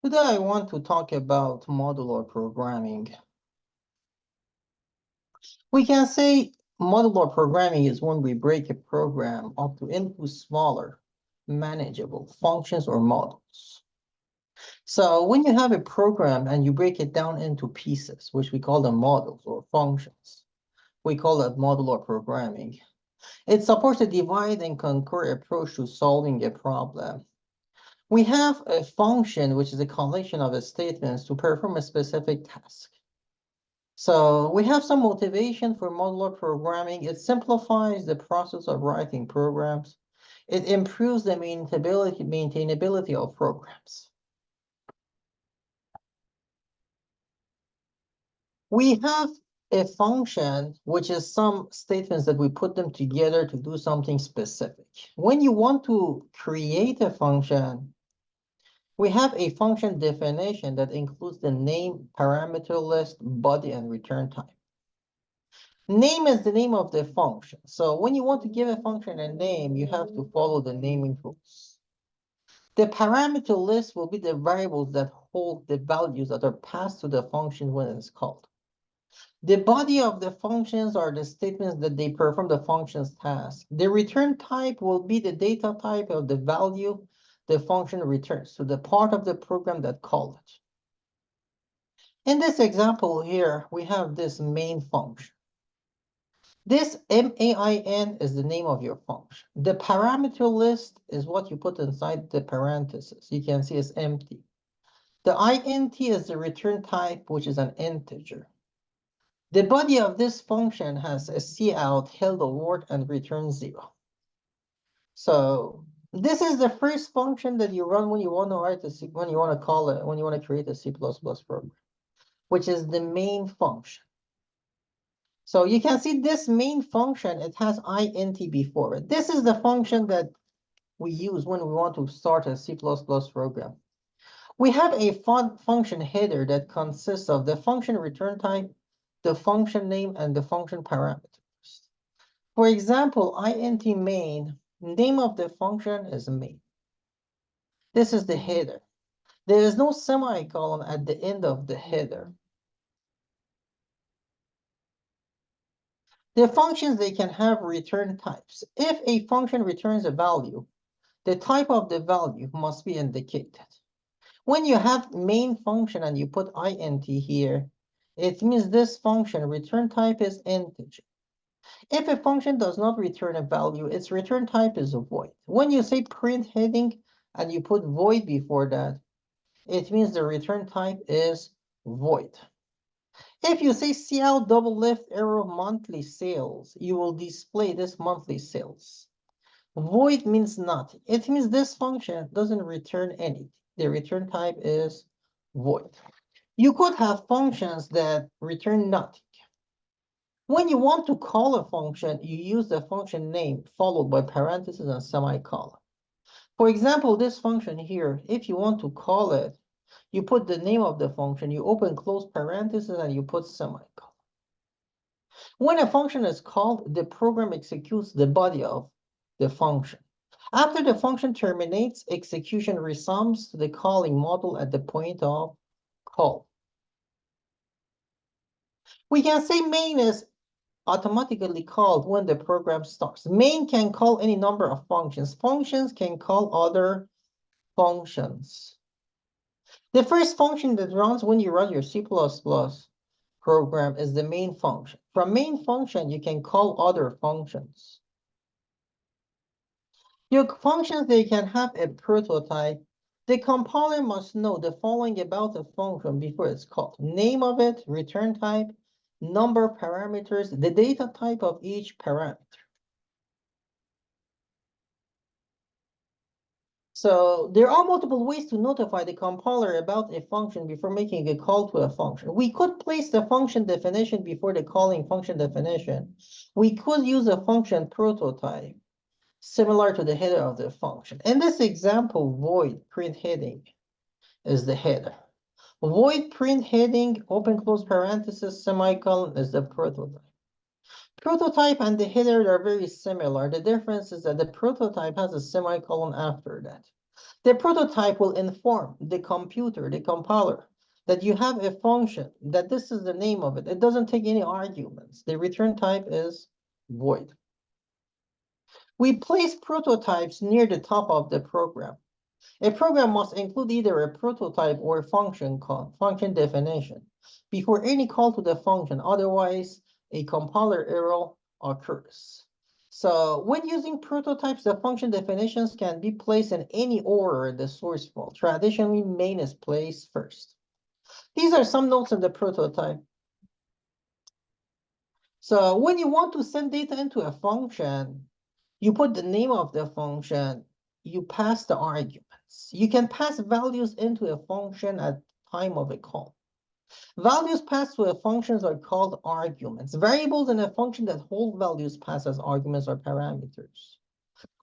Today I want to talk about modular programming. We can say modular programming is when we break a program up into smaller, manageable functions or models. So when you have a program and you break it down into pieces, which we call them models or functions, we call that modular programming. It supports a divide and conquer approach to solving a problem. We have a function, which is a collection of statements to perform a specific task. So we have some motivation for modular programming. It simplifies the process of writing programs. It improves the maintainability of programs. We have a function, which is some statements that we put them together to do something specific. When you want to create a function, we have a function definition that includes the name, parameter list, body, and return type. Name is the name of the function. So when you want to give a function a name, you have to follow the naming rules. The parameter list will be the variables that hold the values that are passed to the function when it's called. The body of the functions are the statements that they perform the function's task. The return type will be the data type of the value the function returns to the part of the program that called it. In this example here, we have this main function. This main is the name of your function. The parameter list is what you put inside the parentheses. You can see it's empty. The int is the return type, which is an integer. The body of this function has a cout, hello world, and return 0. So this is the first function that you run when you want to write when you want to call it, when you want to create a C++ program, which is the main function. So you can see this main function, it has int before it. This is the function that we use when we want to start a C++ program. We have a function header that consists of the function return type, the function name, and the function parameters. For example, int main, name of the function is main. This is the header. There is no semicolon at the end of the header. The functions, they can have return types. If a function returns a value, the type of the value must be indicated. When you have main function and you put int here, it means this function return type is integer. If a function does not return a value, its return type is a void. When you say print heading and you put void before that, it means the return type is void. If you say cout double left arrow monthly sales, you will display this monthly sales. Void means nothing. It means this function doesn't return anything. The return type is void. You could have functions that return nothing. When you want to call a function, you use the function name followed by parentheses and semicolon. For example, this function here, if you want to call it, you put the name of the function, you open close parentheses, and you put semicolon. When a function is called, the program executes the body of the function. After the function terminates, execution resumes to the calling model at the point of call. We can say main is automatically called when the program starts. Main can call any number of functions. Functions can call other functions. The first function that runs when you run your C++ program is the main function. From main function, you can call other functions. Your functions, they can have a prototype. The compiler must know the following about the function before it's called. Name of it, return type, number parameters, the data type of each parameter. So there are multiple ways to notify the compiler about a function before making a call to a function. We could place the function definition before the calling function definition. We could use a function prototype similar to the header of the function. In this example, void print heading is the header. Void print heading, open close parenthesis, semicolon is the prototype. Prototype and the header are very similar. The difference is that the prototype has a semicolon after that. The prototype will inform the computer, the compiler, that you have a function, that this is the name of it. It doesn't take any arguments. The return type is void. We place prototypes near the top of the program. A program must include either a prototype or a function call, function definition, before any call to the function. Otherwise, a compiler error occurs. So when using prototypes, the function definitions can be placed in any order in the source file. Traditionally, main is placed first. These are some notes in the prototype. So when you want to send data into a function, you put the name of the function, you pass the arguments. You can pass values into a function at time of a call. Values passed to a function are called arguments. Variables in a function that hold values passed as arguments are parameters.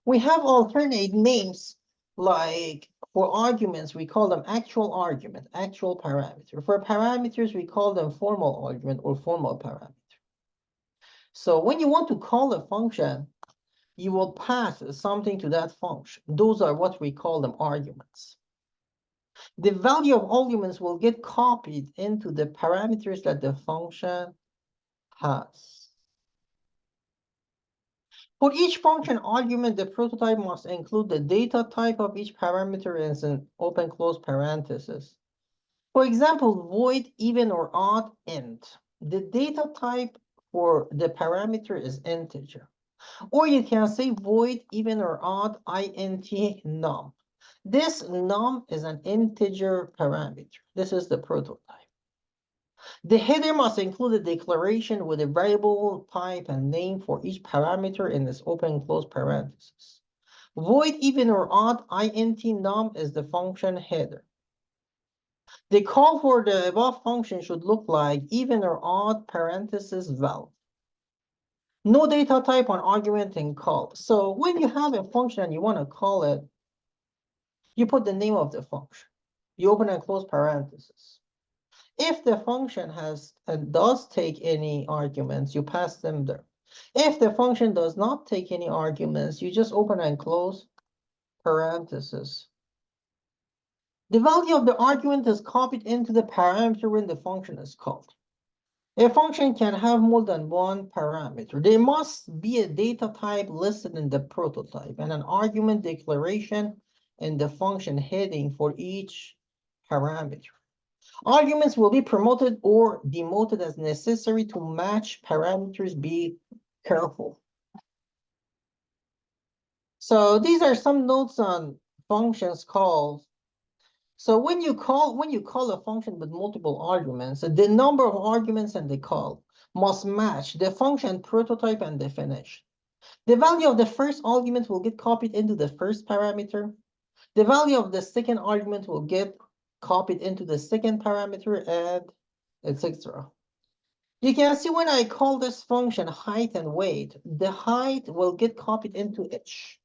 We have alternate names, like for arguments, we call them actual argument, actual parameter. For parameters, we call them formal argument or formal parameter. So when you want to call a function, you will pass something to that function. Those are what we call them arguments. The value of arguments will get copied into the parameters that the function has. For each function argument, the prototype must include the data type of each parameter as an open close parenthesis. For example, void, even or odd, int. The data type for the parameter is integer. Or you can say void, even or odd, int num. This num is an integer parameter. This is the prototype. The header must include a declaration with a variable type and name for each parameter in this open close parenthesis. Void, even or odd, int num is the function header. The call for the above function should look like even or odd parenthesis val. No data type on argument and call. So when you have a function and you want to call it, you put the name of the function. You open and close parentheses. If the function has and does take any arguments, you pass them there. If the function does not take any arguments, you just open and close parentheses. The value of the argument is copied into the parameter when the function is called. A function can have more than one parameter. There must be a data type listed in the prototype and an argument declaration in the function heading for each parameter. Arguments will be promoted or demoted as necessary to match parameters. Be careful. So these are some notes on functions calls. So when you call a function with multiple arguments, the number of arguments and the call must match the function prototype and definition. The value of the first argument will get copied into the first parameter. The value of the second argument will get copied into the second parameter, and etc. You can see when I call this function height and weight, the height will get copied into h.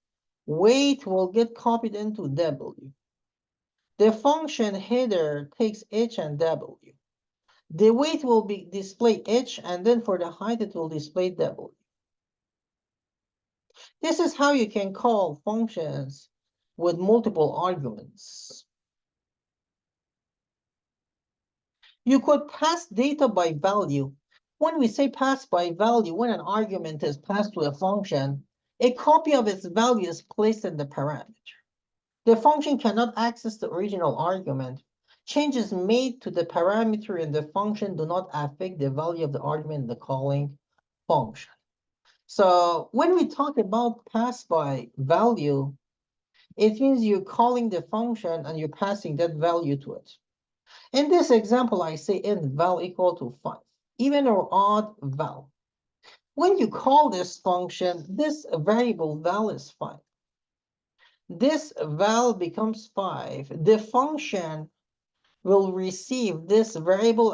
Weight will get copied into w. The function header takes h and w. The weight will be display h, and then for the height, it will display w. This is how you can call functions with multiple arguments. You could pass data by value. When we say pass by value, when an argument is passed to a function, a copy of its value is placed in the parameter. The function cannot access the original argument. Changes made to the parameter in the function do not affect the value of the argument in the calling function. So when we talk about pass by value, it means you're calling the function and you're passing that value to it. In this example, I say int val equal to 5, even or odd val. When you call this function, this variable val is 5. This val becomes 5. The function will receive this variable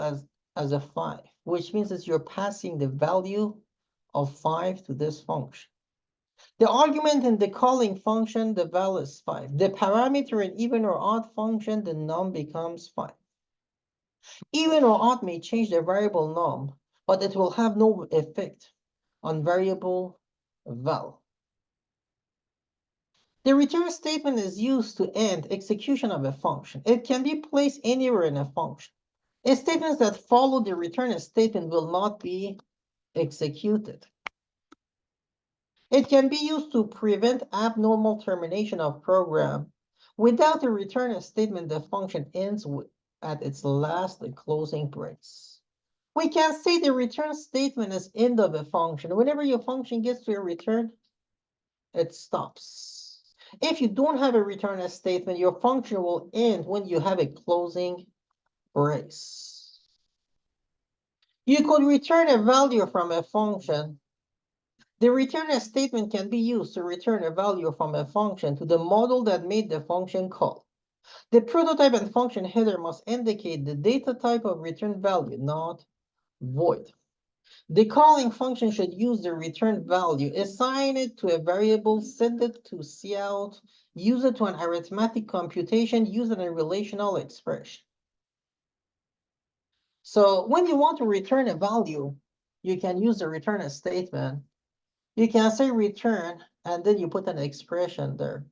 as a 5, which means that you're passing the value of 5 to this function. The argument in the calling function, the val is 5. The parameter in even or odd function, the num becomes 5. Even or odd may change the variable num, but it will have no effect on variable val. The return statement is used to end execution of a function. It can be placed anywhere in a function. Statements that follow the return statement will not be executed. It can be used to prevent abnormal termination of program. Without a return statement, the function ends at its last closing brace. We can say the return statement is end of a function. Whenever your function gets to a return, it stops. If you don't have a return statement, your function will end when you have a closing brace. You could return a value from a function. The return statement can be used to return a value from a function to the model that made the function call. The prototype and function header must indicate the data type of return value, not void. The calling function should use the return value, assign it to a variable, send it to cout, use it to an arithmetic computation, use it in a relational expression. So when you want to return a value, you can use the return statement. You can say return, and then you put an expression there.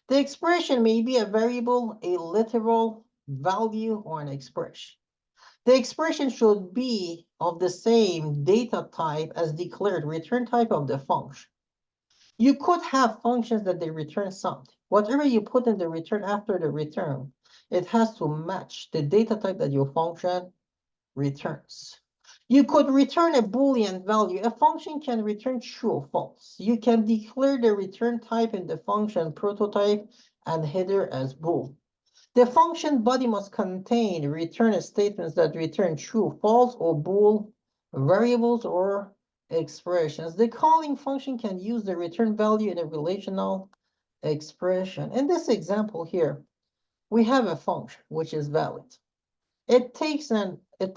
The expression may be a variable, a literal value, or an expression. The expression should be of the same data type as declared return type of the function. You could have functions that they return something. Whatever you put in the return after the return, it has to match the data type that your function returns. You could return a Boolean value. A function can return true or false. You can declare the return type in the function prototype and header as bool. The function body must contain return statements that return true, false, or bool variables or expressions. The calling function can use the return value in a relational expression. In this example here, we have a function which is valid. It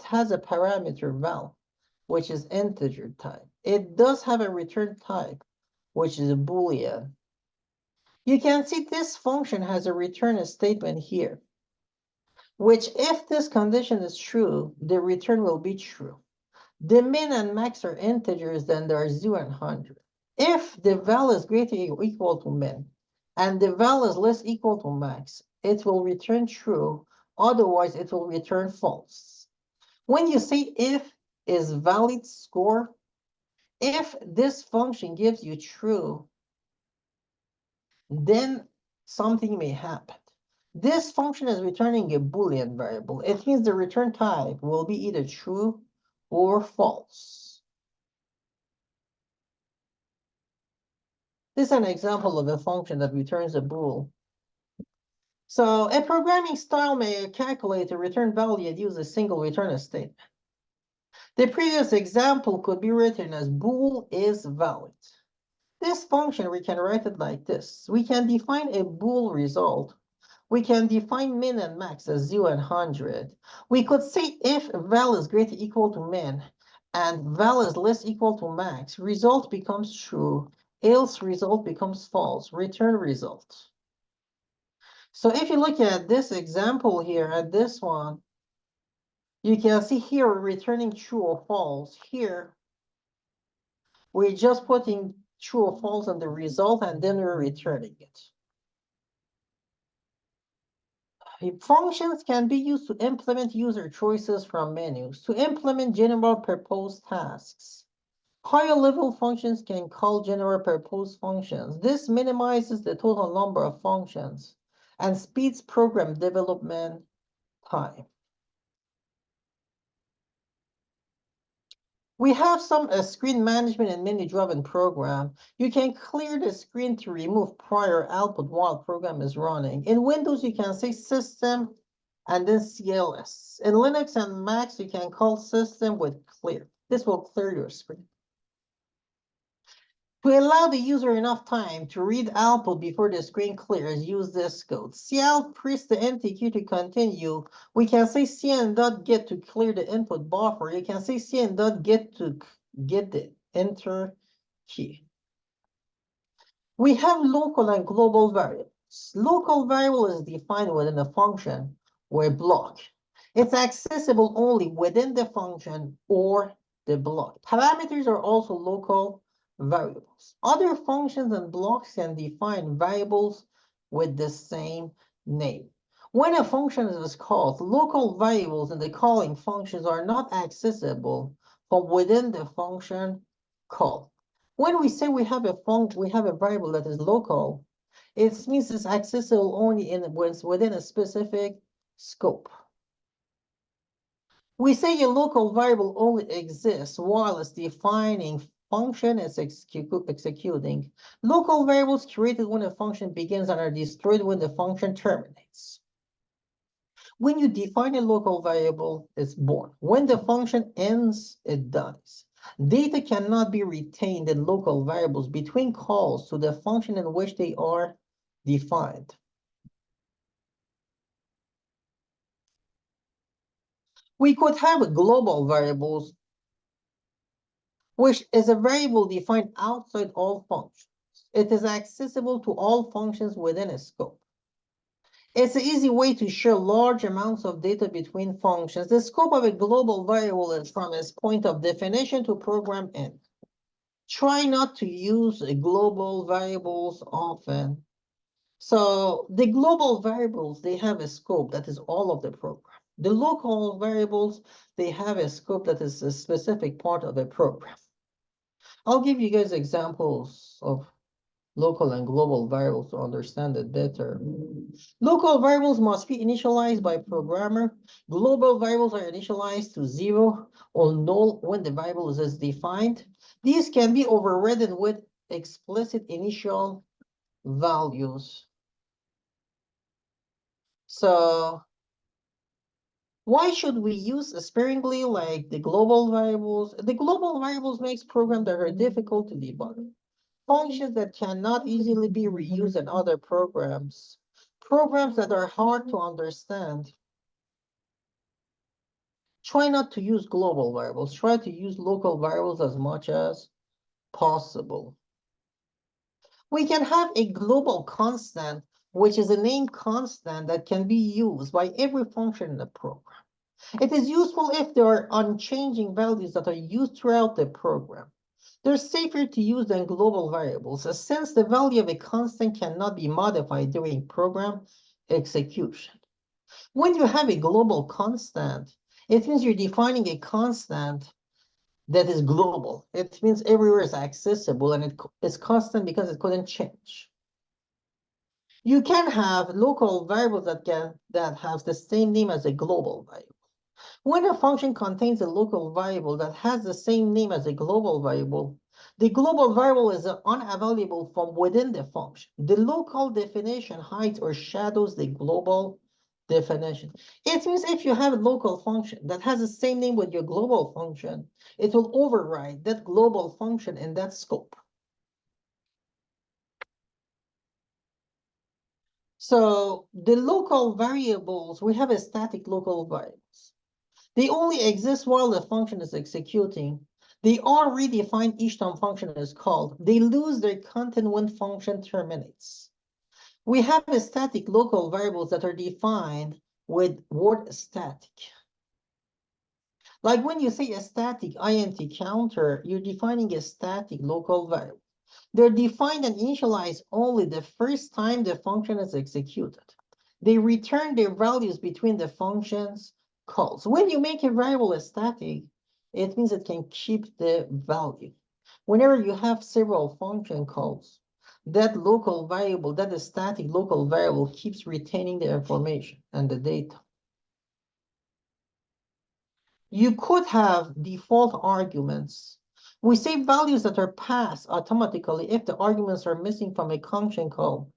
has a parameter val, which is integer type. It does have a return type, which is a Boolean. You can see this function has a return statement here, which if this condition is true, the return will be true. The min and max are integers, then there are 0 and 100. If the val is greater or equal to min, and the val is less equal to max, it will return true, otherwise it will return false. When you say if is valid score, if this function gives you true, then something may happen. This function is returning a Boolean variable. It means the return type will be either true or false. This is an example of a function that returns a bool. So a programming style may calculate a return value and use a single return statement. The previous example could be written as bool is valid. This function, we can write it like this. We can define a bool result. We can define min and max as 0 and 100. We could say if val is greater equal to min and val is less equal to max, result becomes true, else result becomes false, return result. So if you look at this example here, at this one, you can see here we're returning true or false. Here, we're just putting true or false on the result, and then we're returning it. Functions can be used to implement user choices from menus, to implement general purpose tasks. Higher level functions can call general purpose functions. This minimizes the total number of functions and speeds program development time. We have some screen management and menu-driven program. You can clear the screen to remove prior output while program is running. In Windows, you can say system and then CLS. In Linux and Macs, you can call system with clear. This will clear your screen. To allow the user enough time to read output before the screen clears, use this code. Cout press the empty key to continue. We can say cn.get to clear the input buffer. You can say cn.get to get the enter key. We have local and global variables. Local variable is defined within a function or a block. It's accessible only within the function or the block. Parameters are also local variables. Other functions and blocks can define variables with the same name. When a function is called, local variables in the calling functions are not accessible from within the function call. When we say we have a variable that is local, it means it's accessible only within a specific scope. We say a local variable only exists while it's defining function is executing. Local variables created when a function begins and are destroyed when the function terminates. When you define a local variable, it's born. When the function ends, it dies. Data cannot be retained in local variables between calls to the function in which they are defined. We could have global variables, which is a variable defined outside all functions. It is accessible to all functions within a scope. It's an easy way to share large amounts of data between functions. The scope of a global variable is from its point of definition to program end. Try not to use global variables often. So the global variables, they have a scope that is all of the program. The local variables, they have a scope that is a specific part of a program. I'll give you guys examples of local and global variables to understand it better. Local variables must be initialized by programmer. Global variables are initialized to 0 or null when the variable is defined. These can be overridden with explicit initial values. So why should we use sparingly like the global variables? The global variables makes programs that are difficult to debug. Functions that cannot easily be reused in other programs. Programs that are hard to understand. Try not to use global variables. Try to use local variables as much as possible. We can have a global constant, which is a named constant that can be used by every function in the program. It is useful if there are unchanging values that are used throughout the program. They're safer to use than global variables, since the value of a constant cannot be modified during program execution. When you have a global constant, it means you're defining a constant that is global. It means everywhere is accessible and it is constant because it couldn't change. You can have local variables that have the same name as a global variable. When a function contains a local variable that has the same name as a global variable, the global variable is unavailable from within the function. The local definition hides or shadows the global definition. It means if you have a local function that has the same name with your global function, it will override that global function in that scope. So the local variables, we have a static local variables. They only exist while the function is executing. They are redefined each time function is called. They lose their content when function terminates. We have a static local variables that are defined with word static. Like when you say a static int counter, you're defining a static local variable. They're defined and initialized only the first time the function is executed. They return their values between the functions calls. When you make a variable static, it means it can keep the value. Whenever you have several function calls, that local variable, that static local variable keeps retaining the information and the data. You could have default arguments. We say values that are passed automatically if the arguments are missing from a function call.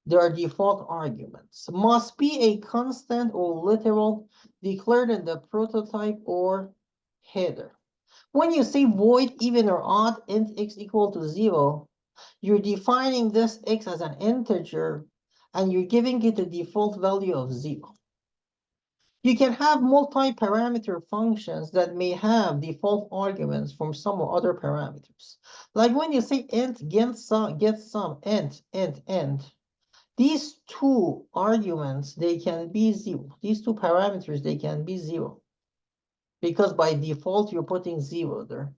There are default arguments. Must be a constant or literal declared in the prototype or header. When you say void even or odd int x equal to 0, you're defining this x as an integer and you're giving it a default value of 0. You can have multi-parameter functions that may have default arguments from some other parameters. Like when you say int get some int, these two arguments, they can be 0. These two parameters, they can be 0. Because by default, you're putting 0 there.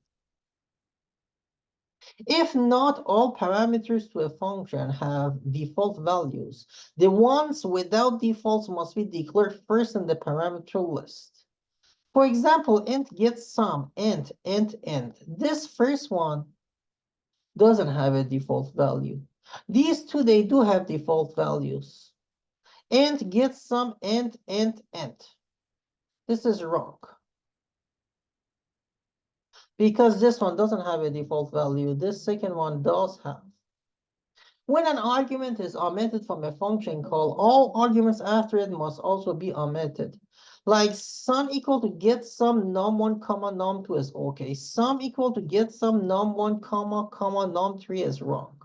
If not all parameters to a function have default values, the ones without defaults must be declared first in the parameter list. For example, int getSum, int. This first one doesn't have a default value. These two, they do have default values. Int getSum, int. This is wrong because this one doesn't have a default value. This second one does have. When an argument is omitted from a function call, all arguments after it must also be omitted. Like sum equal to get some num1 comma num2 is okay. Sum equal to get some num1 comma num3 is wrong.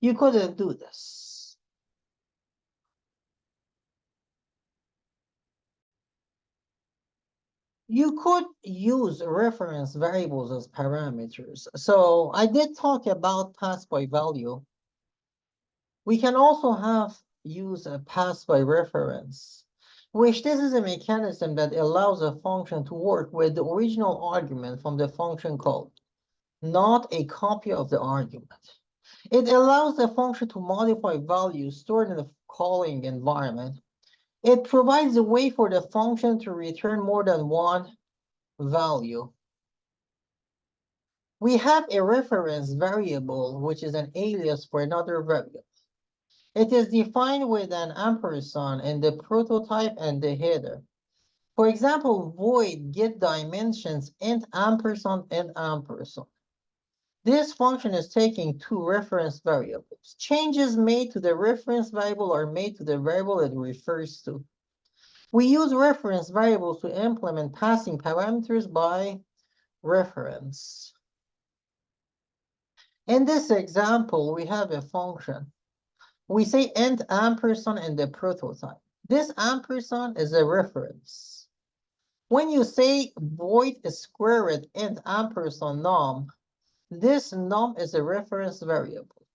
You couldn't do this. You could use reference variables as parameters. So I did talk about pass by value. We can also use a pass by reference, which this is a mechanism that allows a function to work with the original argument from the function call, not a copy of the argument. It allows the function to modify values stored in the calling environment. It provides a way for the function to return more than one value. We have a reference variable, which is an alias for another variable. It is defined with an ampersand in the prototype and the header. For example, void get dimensions int ampersand and ampersand. This function is taking two reference variables. Changes made to the reference variable are made to the variable it refers to. We use reference variables to implement passing parameters by reference. In this example, we have a function. We say int ampersand in the prototype. This ampersand is a reference. When you say void square root int ampersand num, this num is a reference variable.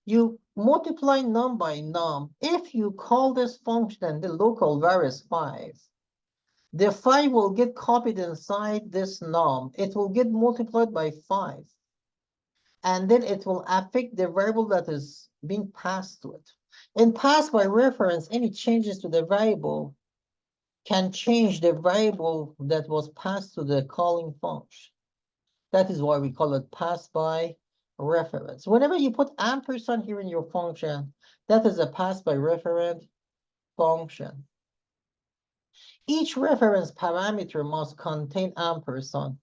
You multiply num by num. If you call this function and the local var is 5, the 5 will get copied inside this num. It will get multiplied by 5. And then it will affect the variable that is being passed to it. And pass by reference, any changes to the variable can change the variable that was passed to the calling function. That is why we call it pass by reference. Whenever you put ampersand here in your function, that is a pass by reference function. Each reference parameter must contain ampersand.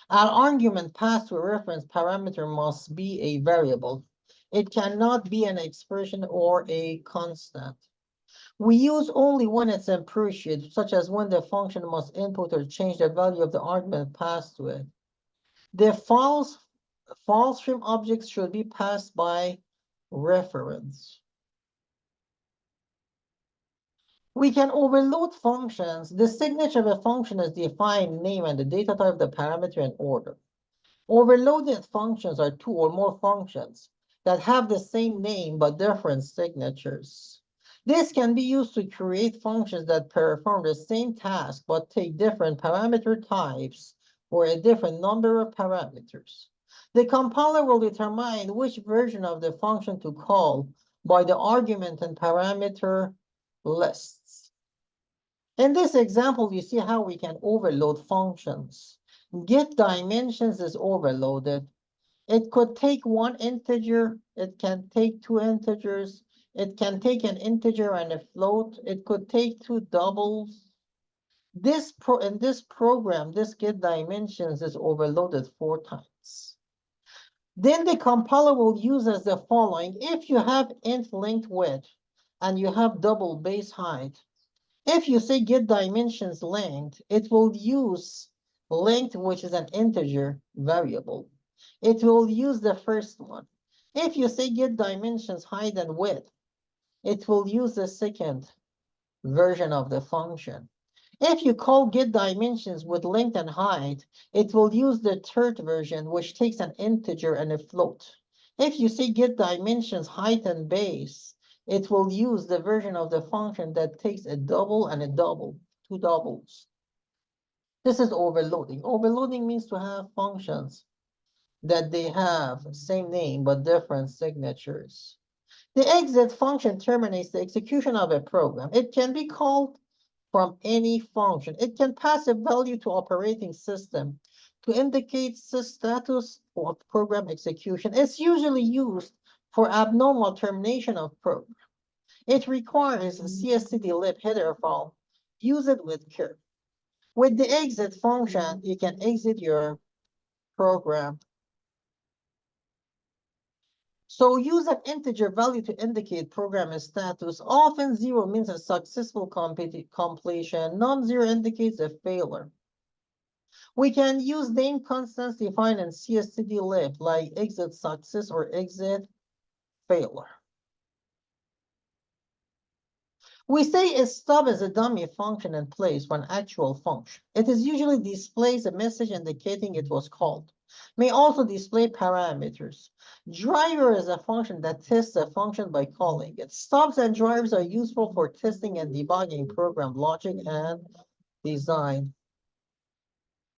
An argument passed to a reference parameter must be a variable. It cannot be an expression or a constant. We use only when it's appropriate, such as when the function must input or change the value of the argument passed to it. The false string objects should be passed by reference. We can overload functions. The signature of a function is defined name and the data type of the parameter in order. Overloaded functions are two or more functions that have the same name but different signatures. This can be used to create functions that perform the same task but take different parameter types or a different number of parameters. The compiler will determine which version of the function to call by the argument and parameter lists. In this example, you see how we can overload functions. Get dimensions is overloaded. It could take one integer. It can take two integers. It can take an integer and a float. It could take two doubles. In this program, this get dimensions is overloaded 4 times. Then the compiler will use as the following. If you have int length width and you have double base height, if you say get dimensions length, it will use length, which is an integer variable. It will use the first one. If you say get dimensions height and width, it will use the second version of the function. If you call get dimensions with length and height, it will use the third version, which takes an integer and a float. If you say get dimensions height and base, it will use the version of the function that takes a double and a double, two doubles. This is overloading. Overloading means to have functions that they have same name but different signatures. The exit function terminates the execution of a program. It can be called from any function. It can pass a value to operating system to indicate the status of program execution. It's usually used for abnormal termination of program. It requires a cscdlib header file. Use it with care. With the exit function, you can exit your program. So use an integer value to indicate program status. Often 0 means a successful completion. Non-zero indicates a failure. We can use name constants defined in cscdlib like exit success or exit failure. We say a stub is a dummy function in place for an actual function. It is usually displays a message indicating it was called. May also display parameters. Driver is a function that tests a function by calling it. Stubs and drivers are useful for testing and debugging program logic and design.